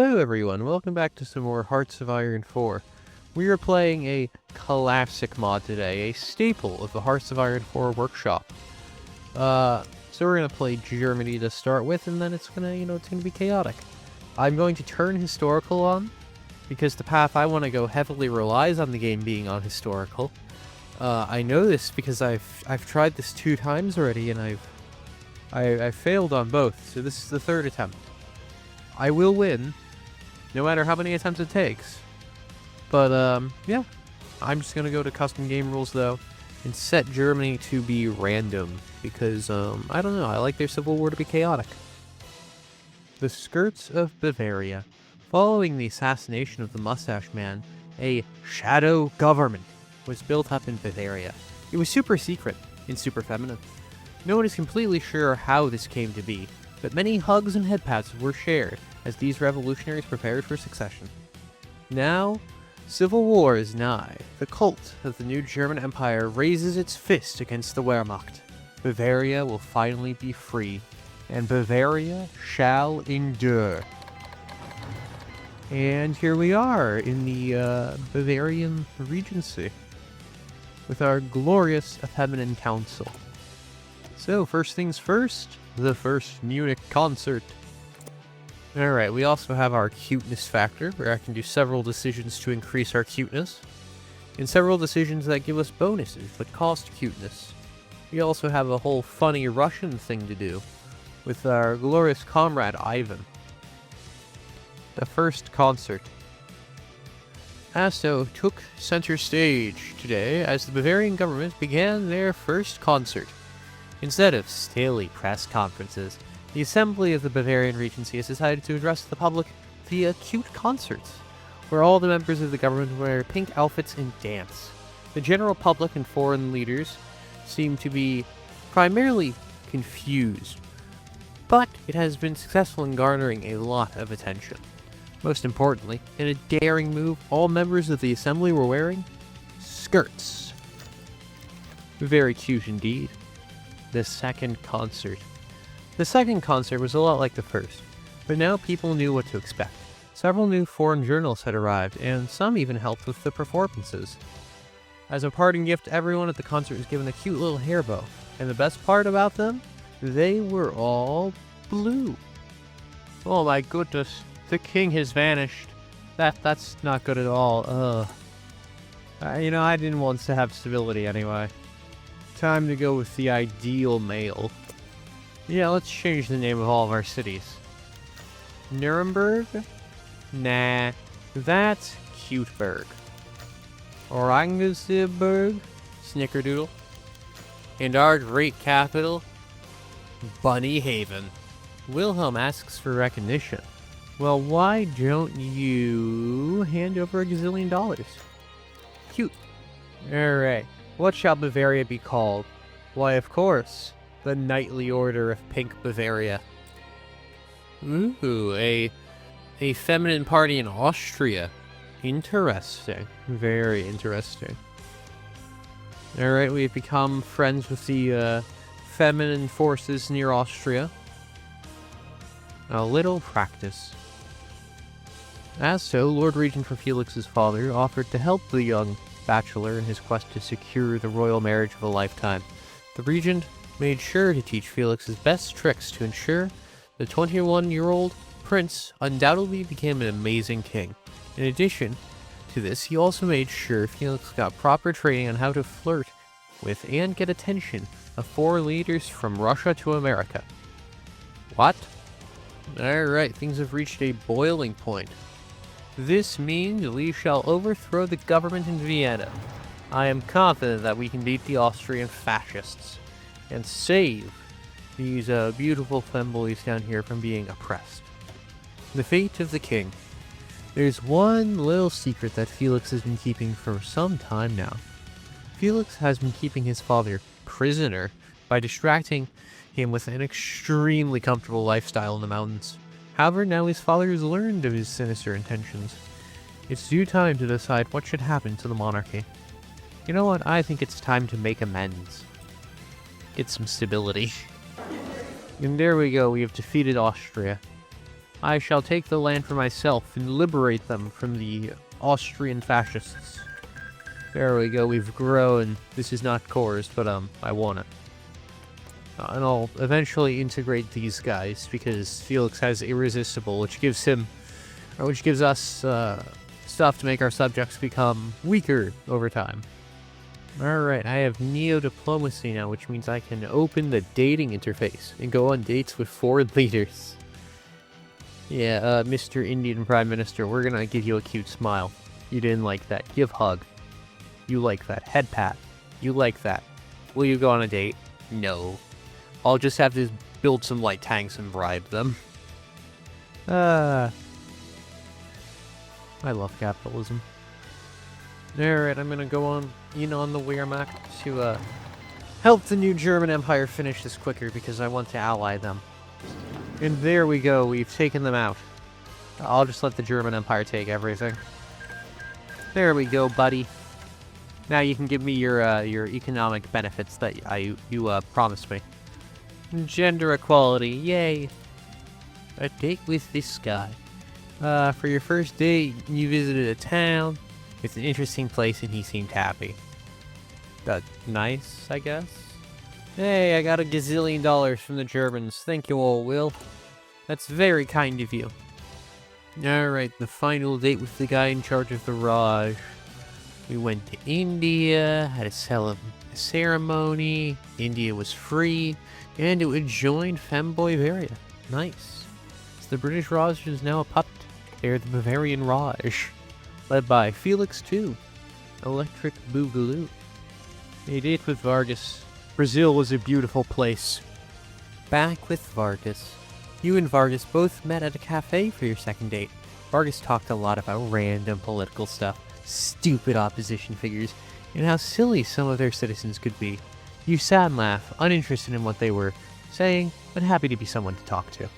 Hello everyone, welcome back to some more Hearts of Iron 4. We are playing a classic mod today, a staple of the Hearts of Iron 4 workshop. So we're gonna play Germany to start with, and then it's gonna be chaotic. I'm going to turn historical on, because the path I want to go heavily relies on the game being on historical. I know this because I've tried this 2 times already, and I've failed on both, so this is the 3rd attempt. I will win, no matter how many attempts it takes. But, yeah. I'm just gonna go to custom game rules, though, and set Germany to be random, because, I don't know, I like their civil war to be chaotic. The skirts of Bavaria. Following the assassination of the Mustache Man, a shadow government was built up in Bavaria. It was super secret and super feminine. No one is completely sure how this came to be, but many hugs and headpats were shared as these revolutionaries prepared for succession. Now, civil war is nigh. The cult of the new German Empire raises its fist against the Wehrmacht. Bavaria will finally be free, and Bavaria shall endure. And here we are in the Bavarian Regency, with our glorious feminine council. So, first things first, the first Munich concert. Alright, we also have our cuteness factor, where I can do several decisions to increase our cuteness, and several decisions that give us bonuses but cost cuteness. We also have a whole funny Russian thing to do, with our glorious comrade Ivan. The first concert. Asto took center stage today as the Bavarian government began their first concert. Instead of staley press conferences, the Assembly of the Bavarian Regency has decided to address the public via cute concerts, where all the members of the government wear pink outfits and dance. The general public and foreign leaders seem to be primarily confused, but it has been successful in garnering a lot of attention. Most importantly, in a daring move, all members of the Assembly were wearing skirts. Very cute indeed. The second concert. The second concert was a lot like the first, but now people knew what to expect. Several new foreign journalists had arrived, and some even helped with the performances. As a parting gift, everyone at the concert was given a cute little hair bow, and the best part about them? They were all blue. Oh my goodness, the king has vanished. That's not good at all. I didn't want to have stability anyway. Time to go with the ideal male. Yeah, let's change the name of all of our cities. Nuremberg? Nah, that's Cuteberg. Orangensburg? Snickerdoodle. And our great capital? Bunny Haven. Wilhelm asks for recognition. Well, why don't you hand over $1 gazillion? Cute. Alright, what shall Bavaria be called? Why, of course, the Knightly Order of Pink Bavaria. Ooh, a feminine party in Austria. Interesting. Very interesting. Alright, we've become friends with the feminine forces near Austria. A little practice. As so, Lord Regent for Felix's father offered to help the young bachelor in his quest to secure the royal marriage of a lifetime. The regent made sure to teach Felix his best tricks to ensure the 21-year-old prince undoubtedly became an amazing king. In addition to this, he also made sure Felix got proper training on how to flirt with and get attention of 4 leaders from Russia to America. What? Alright, things have reached a boiling point. This means we shall overthrow the government in Vienna. I am confident that we can beat the Austrian fascists and save these beautiful femboys down here from being oppressed. The fate of the king. There's one little secret that Felix has been keeping for some time now. Felix has been keeping his father prisoner by distracting him with an extremely comfortable lifestyle in the mountains. However, now his father has learned of his sinister intentions. It's due time to decide what should happen to the monarchy. You know what? I think it's time to make amends. Get some stability. And there we go, we have defeated Austria. I shall take the land for myself and liberate them from the Austrian fascists. There we go, we've grown. This is not cores, but I want it. And I'll eventually integrate these guys because Felix has Irresistible, which gives us stuff to make our subjects become weaker over time. Alright, I have Neo-Diplomacy now, which means I can open the dating interface and go on dates with foreign leaders. Yeah, Mr. Indian Prime Minister, we're gonna give you a cute smile. You didn't like that. Give hug. You like that. Head pat. You like that. Will you go on a date? No. I'll just have to build some light tanks and bribe them. I love capitalism. Alright, I'm gonna go on the Wehrmacht to help the new German Empire finish this quicker because I want to ally them. And there we go, we've taken them out. I'll just let the German Empire take everything. There we go, buddy. Now you can give me your economic benefits that you promised me. Gender equality, yay! A date with this guy. For your first date, you visited a town. It's an interesting place and he seemed happy. Nice, I guess? Hey, I got $1 gazillion from the Germans. Thank you all, Will. That's very kind of you. Alright, the final date with the guy in charge of the Raj. We went to India, had a ceremony, India was free, and it would join femboy Bavaria. Nice. So the British Raj is now a puppet. They're the Bavarian Raj. Led by Felix too. Electric Boogaloo. A date with Vargas. Brazil was a beautiful place. Back with Vargas. You and Vargas both met at a cafe for your second date. Vargas talked a lot about random political stuff, stupid opposition figures, and how silly some of their citizens could be. You sat and laughed, uninterested in what they were saying, but happy to be someone to talk to.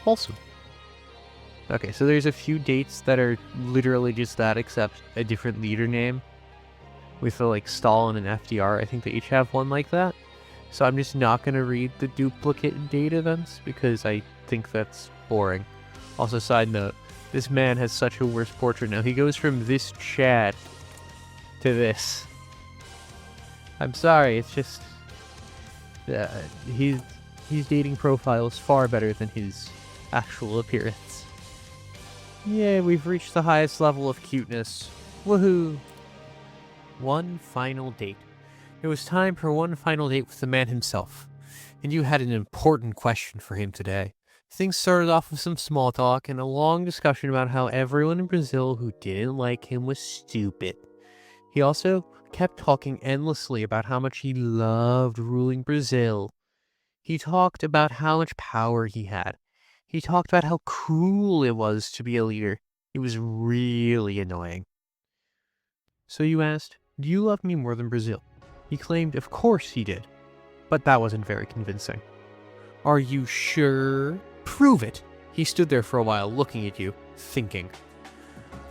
Wholesome. Okay, so there's a few dates that are literally just that, except a different leader name. With like Stalin and FDR, I think they each have one like that. So I'm just not going to read the duplicate date events because I think that's boring. Also, side note, this man has such a worse portrait now. He goes from this Chad to this. I'm sorry, it's just... his dating profile is far better than his actual appearance. Yeah, we've reached the highest level of cuteness. Woohoo! One final date. It was time for one final date with the man himself. And you had an important question for him today. Things started off with some small talk and a long discussion about how everyone in Brazil who didn't like him was stupid. He also kept talking endlessly about how much he loved ruling Brazil. He talked about how much power he had. He talked about how cool it was to be a leader. It was really annoying. So you asked, do you love me more than Brazil? He claimed, of course he did. But that wasn't very convincing. Are you sure? Prove it. He stood there for a while, looking at you, thinking.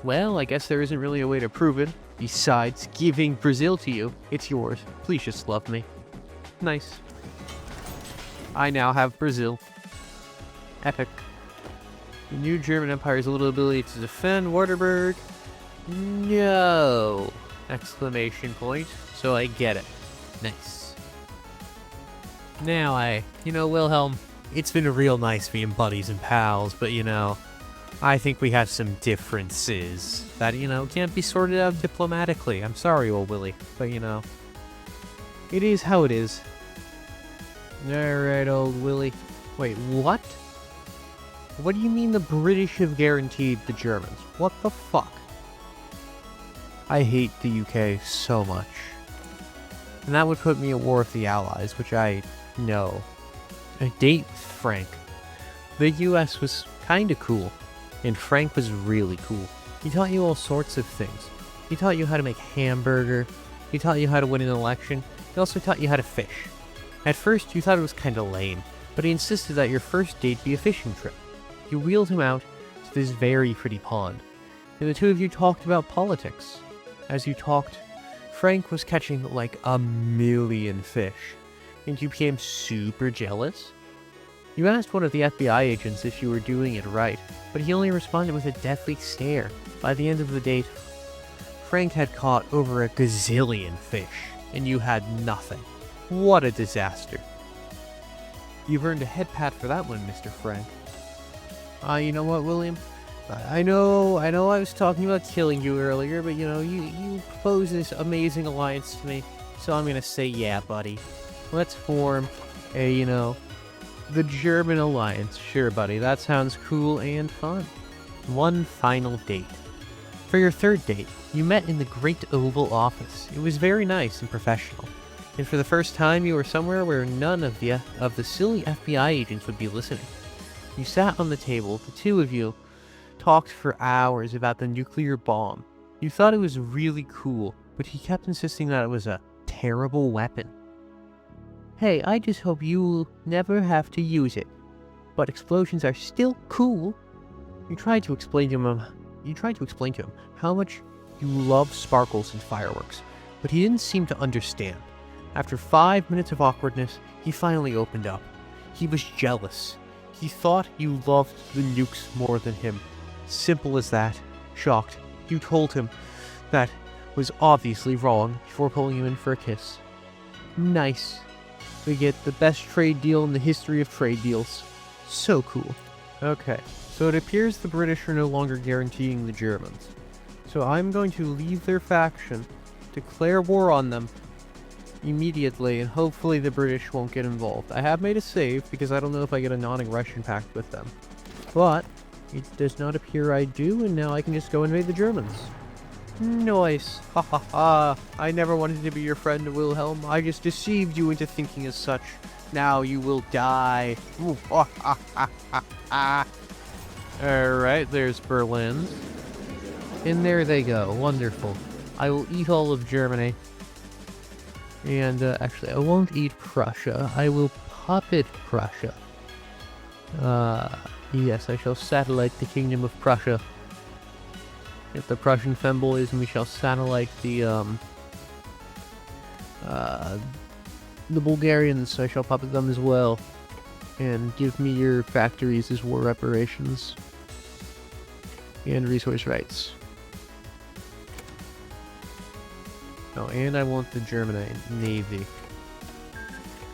Well, I guess there isn't really a way to prove it. Besides giving Brazil to you, it's yours. Please just love me. Nice. I now have Brazil. Epic. The new German Empire's little ability to defend Wartburg. No! Exclamation point. So I get it. Nice. Now Wilhelm, it's been real nice being buddies and pals, but I think we have some differences that, can't be sorted out diplomatically. I'm sorry, old Willie, but it is how it is. Alright, old Willie. Wait, what? What do you mean the British have guaranteed the Germans? What the fuck? I hate the UK so much. And that would put me at war with the Allies, which I know. A date with Frank. The US was kinda cool, and Frank was really cool. He taught you all sorts of things. He taught you how to make hamburger. He taught you how to win an election. He also taught you how to fish. At first, you thought it was kinda lame, but he insisted that your first date be a fishing trip. You wheeled him out to this very pretty pond, and the two of you talked about politics. As you talked, Frank was catching like 1 million fish, and you became super jealous. You asked one of the FBI agents if you were doing it right, but he only responded with a deathly stare. By the end of the date, Frank had caught over a gazillion fish, and you had nothing. What a disaster. You've earned a head pat for that one, Mr. Frank. You know what, William? I know I was talking about killing you earlier, but you proposed this amazing alliance to me, so I'm gonna say yeah, buddy. Let's form a, the German alliance. Sure, buddy, that sounds cool and fun. One final date. For your third date, you met in the Great Oval Office. It was very nice and professional. And for the first time, you were somewhere where none of the silly FBI agents would be listening. You sat on the table, the two of you talked for hours about the nuclear bomb. You thought it was really cool, but he kept insisting that it was a terrible weapon. Hey, I just hope you'll never have to use it. But explosions are still cool. You tried to explain to him how much you love sparkles and fireworks, but he didn't seem to understand. After 5 minutes of awkwardness, he finally opened up. He was jealous. He thought you loved the nukes more than him. Simple as that. Shocked, you told him that was obviously wrong before pulling him in for a kiss. Nice. We get the best trade deal in the history of trade deals. So cool. Okay, so it appears the British are no longer guaranteeing the Germans. So I'm going to leave their faction, declare war on them immediately, and hopefully the British won't get involved. I have made a save because I don't know if I get a non-aggression pact with them. But it does not appear I do, and now I can just go invade the Germans. Nice. Ha ha ha. I never wanted to be your friend, Wilhelm. I just deceived you into thinking as such. Now you will die. Alright, there's Berlin. And there they go. Wonderful. I will eat all of Germany. And, actually, I won't eat Prussia. I will puppet Prussia. Yes, I shall satellite the Kingdom of Prussia. Get the Prussian femboys, and we shall satellite the Bulgarians. I shall puppet them as well. And give me your factories as war reparations. And resource rights. Oh, and I want the German Navy.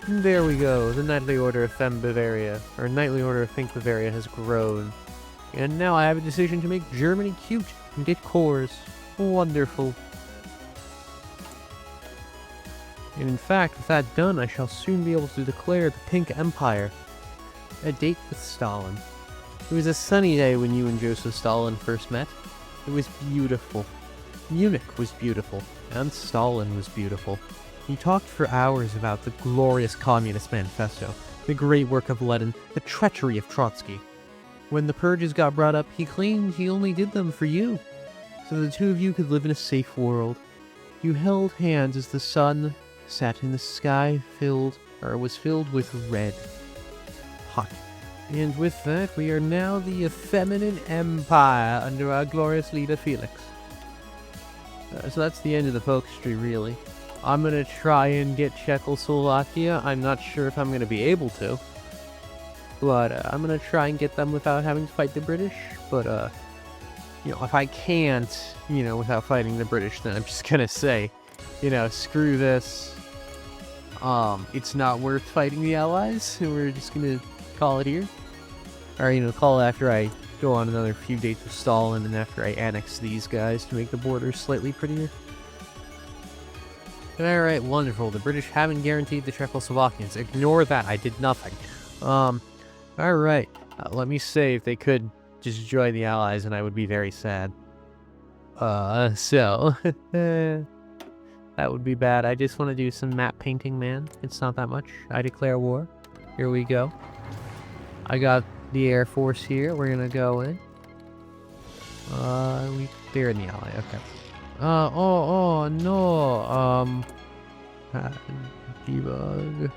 There we go. The Knightly Order of Fem Bavaria, or Knightly Order of Think Bavaria, has grown. And now I have a decision to make Germany cute and get cores. Wonderful. And in fact, with that done, I shall soon be able to declare the Pink Empire. A date with Stalin. It was a sunny day when you and Joseph Stalin first met. It was beautiful. Munich was beautiful, and Stalin was beautiful. He talked for hours about the glorious Communist Manifesto, the great work of Lenin, the treachery of Trotsky. When the purges got brought up, he claimed he only did them for you, so the two of you could live in a safe world. You held hands as the sun set and the sky was filled with red. Hot. And with that, we are now the effeminate empire under our glorious leader, Felix. So that's the end of the folk history, really. I'm going to try and get Czechoslovakia. I'm not sure if I'm going to be able to. But I'm going to try and get them without having to fight the British. But, if I can't, without fighting the British, then I'm just going to say, screw this. It's not worth fighting the Allies. And we're just going to call it here. Or, call it after I go on another few dates with Stalin and after I annex these guys to make the borders slightly prettier. Alright, wonderful. The British haven't guaranteed the Czechoslovakians. Ignore that. I did nothing. Alright. Let me say if they could just join the Allies and I would be very sad. So. That would be bad. I just want to do some map painting, man. It's not that much. I declare war. Here we go. I got the Air Force here. We're gonna go in. They're in the Ally. Okay. No. Debug.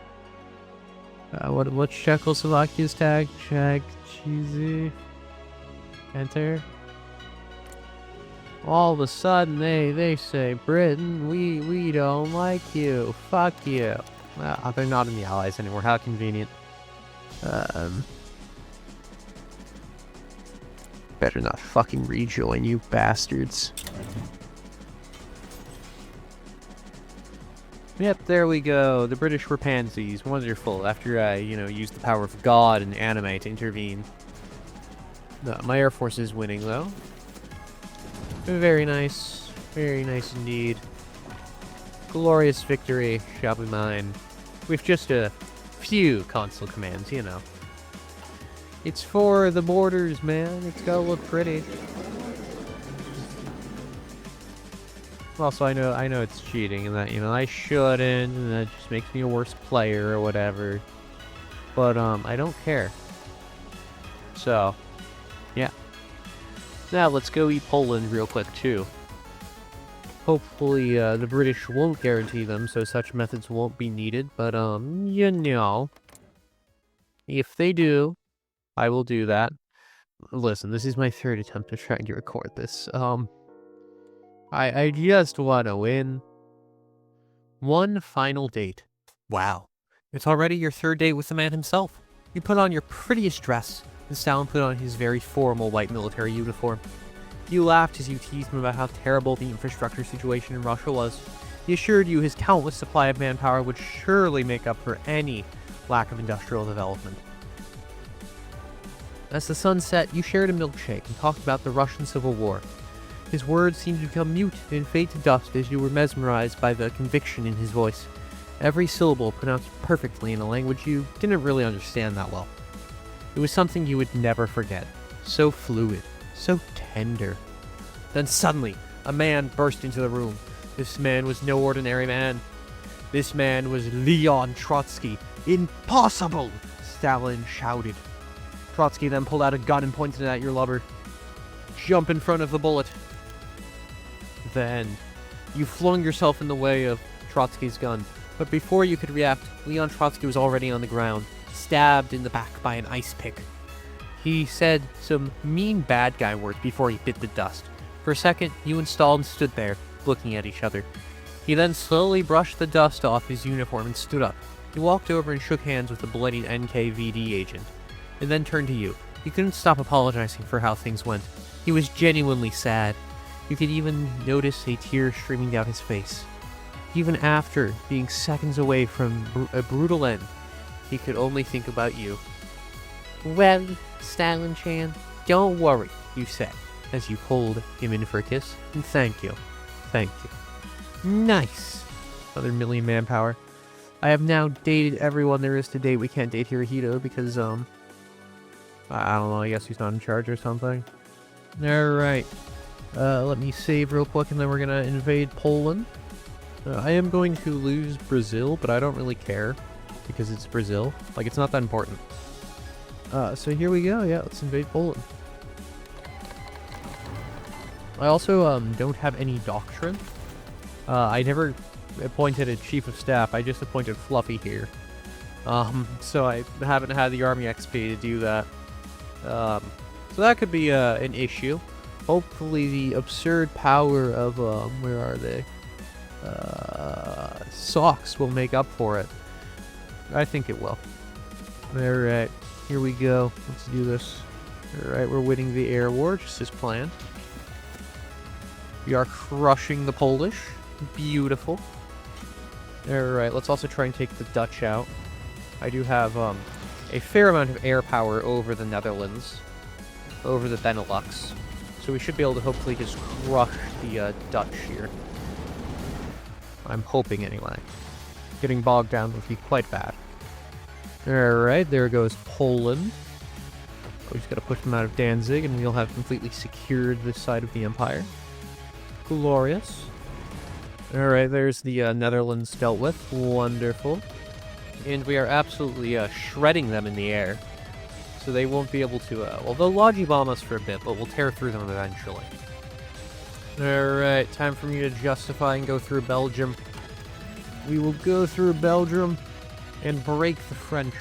What's Czechoslovakia's tag? Czech, cheesy. Enter. All of a sudden, they say, Britain, we don't like you. Fuck you. They're not in the Allies anymore. How convenient. Um, better not fucking rejoin, you bastards. Yep, there we go. The British were pansies. Wonderful. After I, used the power of God and anime to intervene. My Air Force is winning, though. Very nice. Very nice indeed. Glorious victory shall be mine. With just a few console commands, It's for the borders, man. It's gotta look pretty. Also, I know it's cheating, and that, I shouldn't, and that just makes me a worse player or whatever. But, I don't care. So, yeah. Now, let's go eat Poland real quick, too. Hopefully, the British won't guarantee them, so such methods won't be needed, but, if they do, I will do that. Listen, this is my third attempt at trying to record this, I just want to win. One final date. Wow. It's already your third date with the man himself. You put on your prettiest dress, and Stalin put on his very formal white military uniform. You laughed as you teased him about how terrible the infrastructure situation in Russia was. He assured you his countless supply of manpower would surely make up for any lack of industrial development. As the sun set, you shared a milkshake and talked about the Russian Civil War. His words seemed to become mute and fade to dust as you were mesmerized by the conviction in his voice. Every syllable pronounced perfectly in a language you didn't really understand that well. It was something you would never forget. So fluid, so tender. Then suddenly, a man burst into the room. This man was no ordinary man. This man was Leon Trotsky. Impossible! Stalin shouted. Trotsky then pulled out a gun and pointed it at your lover. Jump in front of the bullet. Then, you flung yourself in the way of Trotsky's gun. But before you could react, Leon Trotsky was already on the ground, stabbed in the back by an ice pick. He said some mean bad guy words before he bit the dust. For a second, you and Stalin stood there, looking at each other. He then slowly brushed the dust off his uniform and stood up. He walked over and shook hands with the bloodied NKVD agent, and then turned to you. He couldn't stop apologizing for how things went. He was genuinely sad. You could even notice a tear streaming down his face. Even after being seconds away from a brutal end, he could only think about you. Well, Stalin-chan, don't worry, you said, as you pulled him in for a kiss. And thank you. Thank you. Nice. Another million manpower. I have now dated everyone there is to date. We can't date Hirohito because, I don't know, I guess he's not in charge or something. Alright. Let me save real quick and then we're gonna invade Poland. I am going to lose Brazil, but I don't really care because it's Brazil. Like, it's not that important. So here we go. Yeah, let's invade Poland. I also don't have any doctrine. I never appointed a chief of staff. I just appointed Fluffy here. So I haven't had the army XP to do that. So that could be an issue. Hopefully the absurd power of, where are they? Socks will make up for it. I think it will. Alright, here we go. Let's do this. Alright, we're winning the air war, just as planned. We are crushing the Polish. Beautiful. Alright, let's also try and take the Dutch out. I do have a fair amount of air power over the Netherlands. Over the Benelux. So we should be able to hopefully just crush the Dutch here. I'm hoping anyway. Getting bogged down would be quite bad. Alright, there goes Poland. We just gotta push them out of Danzig and we'll have completely secured this side of the empire. Glorious. Alright, there's the Netherlands dealt with. Wonderful. And we are absolutely shredding them in the air. So they won't be able to, well, they'll logi bomb us for a bit, but we'll tear through them eventually. Alright, time for me to justify and go through Belgium. We will go through Belgium and break the French.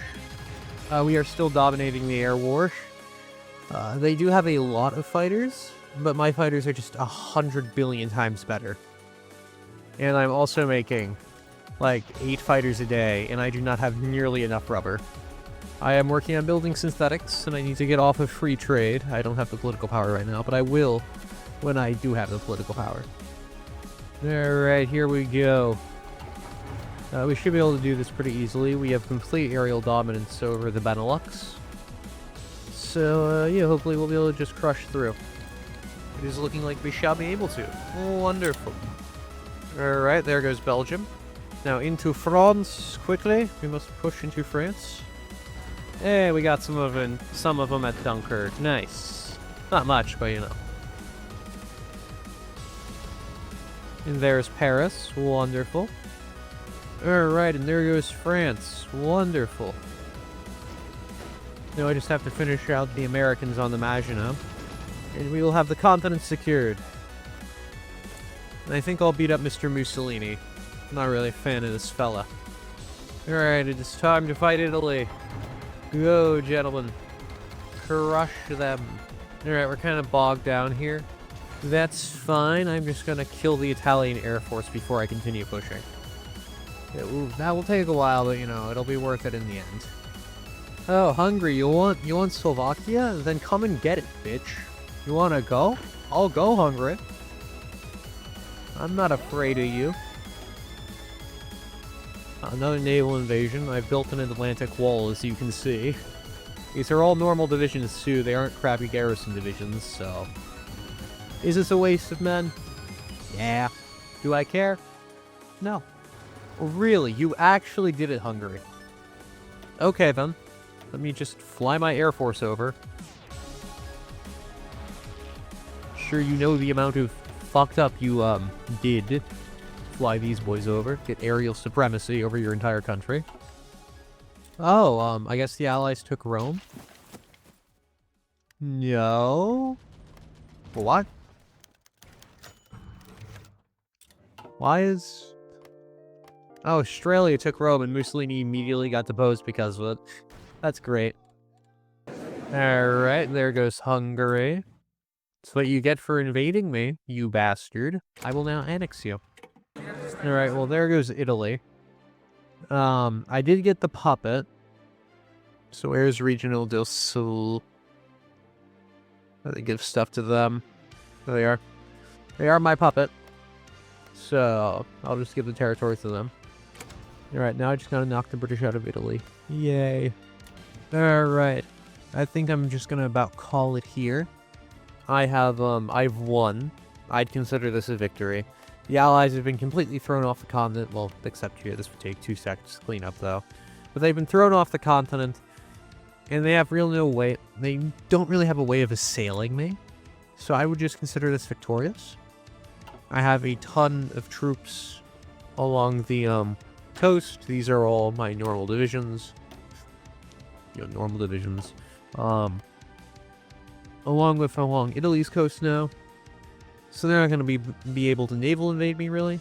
We are still dominating the air war. They do have a lot of fighters, but my fighters are just 100 billion times better. And I'm also making, like, 8 fighters a day, and I do not have nearly enough rubber. I am working on building synthetics, and I need to get off of free trade. I don't have the political power right now, but I will when I do have the political power. Alright, here we go. We should be able to do this pretty easily. We have complete aerial dominance over the Benelux. So, yeah, hopefully we'll be able to just crush through. It is looking like we shall be able to. Wonderful. Alright, there goes Belgium. Now into France, quickly. We must push into France. Hey, we got some of them at Dunkirk. Nice. Not much, but you know. And there's Paris. Wonderful. Alright, and there goes France. Wonderful. Now I just have to finish out the Americans on the Maginot. And we will have the continent secured. And I think I'll beat up Mr. Mussolini. I'm not really a fan of this fella. Alright, it is time to fight Italy. Go, gentlemen. Crush them. Alright, we're kind of bogged down here. That's fine. I'm just gonna kill the Italian Air Force before I continue pushing. Yeah, ooh, that will take a while, but you know, it'll be worth it in the end. Oh, Hungary, you want Slovakia? Then come and get it, bitch. You wanna go? I'll go, Hungary. I'm not afraid of you. Another naval invasion. I've built an Atlantic wall, as you can see. These are all normal divisions, too. They aren't crappy garrison divisions, so... Is this a waste of men? Yeah. Do I care? No. Really? You actually did it, Hungary. Okay, then. Let me just fly my Air Force over. Sure, you know the amount of fucked up you, did. Fly these boys over. Get aerial supremacy over your entire country. Oh, I guess the Allies took Rome? No. What? Why is... Oh, Australia took Rome and Mussolini immediately got deposed because of it. That's great. Alright, there goes Hungary. That's what you get for invading me, you bastard. I will now annex you. Alright, well there goes Italy. I did get the puppet. So where's Regional del Sul? They give stuff to them. There they are. They are my puppet. So, I'll just give the territory to them. Alright, now I just gotta knock the British out of Italy. Yay. Alright. I think I'm just gonna about call it here. I've won. I'd consider this a victory. The Allies have been completely thrown off the continent. Well, except here. This would take 2 seconds to clean up, though. But they've been thrown off the continent. And they have no way... They don't really have a way of assailing me. So I would just consider this victorious. I have a ton of troops along the coast. These are all my normal divisions. You know, normal divisions. Along Italy's coast now. So they're not going to be able to naval invade me, really.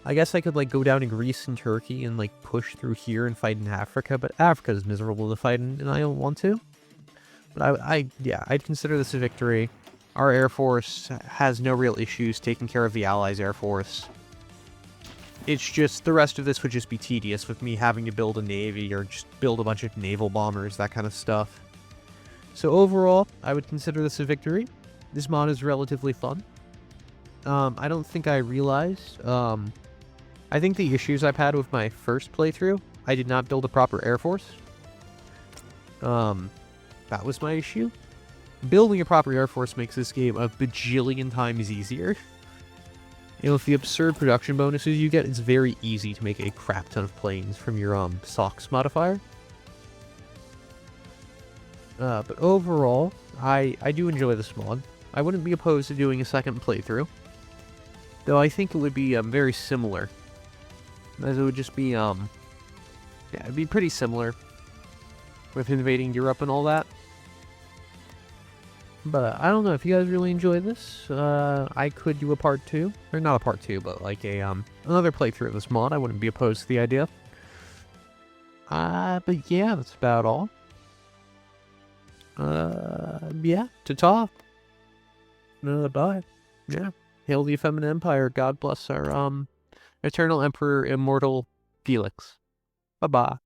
I guess I could, like, go down to Greece and Turkey and, like, push through here and fight in Africa, but Africa is miserable to fight in, and I don't want to. But yeah, I'd consider this a victory. Our Air Force has no real issues taking care of the Allies' Air Force. It's just, the rest of this would just be tedious with me having to build a navy or just build a bunch of naval bombers, that kind of stuff. So overall, I would consider this a victory. This mod is relatively fun. I don't think I realized, I think the issues I've had with my first playthrough, I did not build a proper Air Force. That was my issue. Building a proper Air Force makes this game a bajillion times easier. And with the absurd production bonuses you get, it's very easy to make a crap ton of planes from your, SOX modifier. But overall, I do enjoy this mod. I wouldn't be opposed to doing a second playthrough. Though I think it would be, very similar. As it would just be, yeah, it'd be pretty similar. With invading Europe and all that. But I don't know, if you guys really enjoy this, I could do a part 2. Or not a part 2, but like a, another playthrough of this mod. I wouldn't be opposed to the idea. But yeah, that's about all. Yeah, ta-ta. Bye. Yeah. Hail the effeminate empire. God bless our, eternal emperor, immortal Felix. Bye-bye.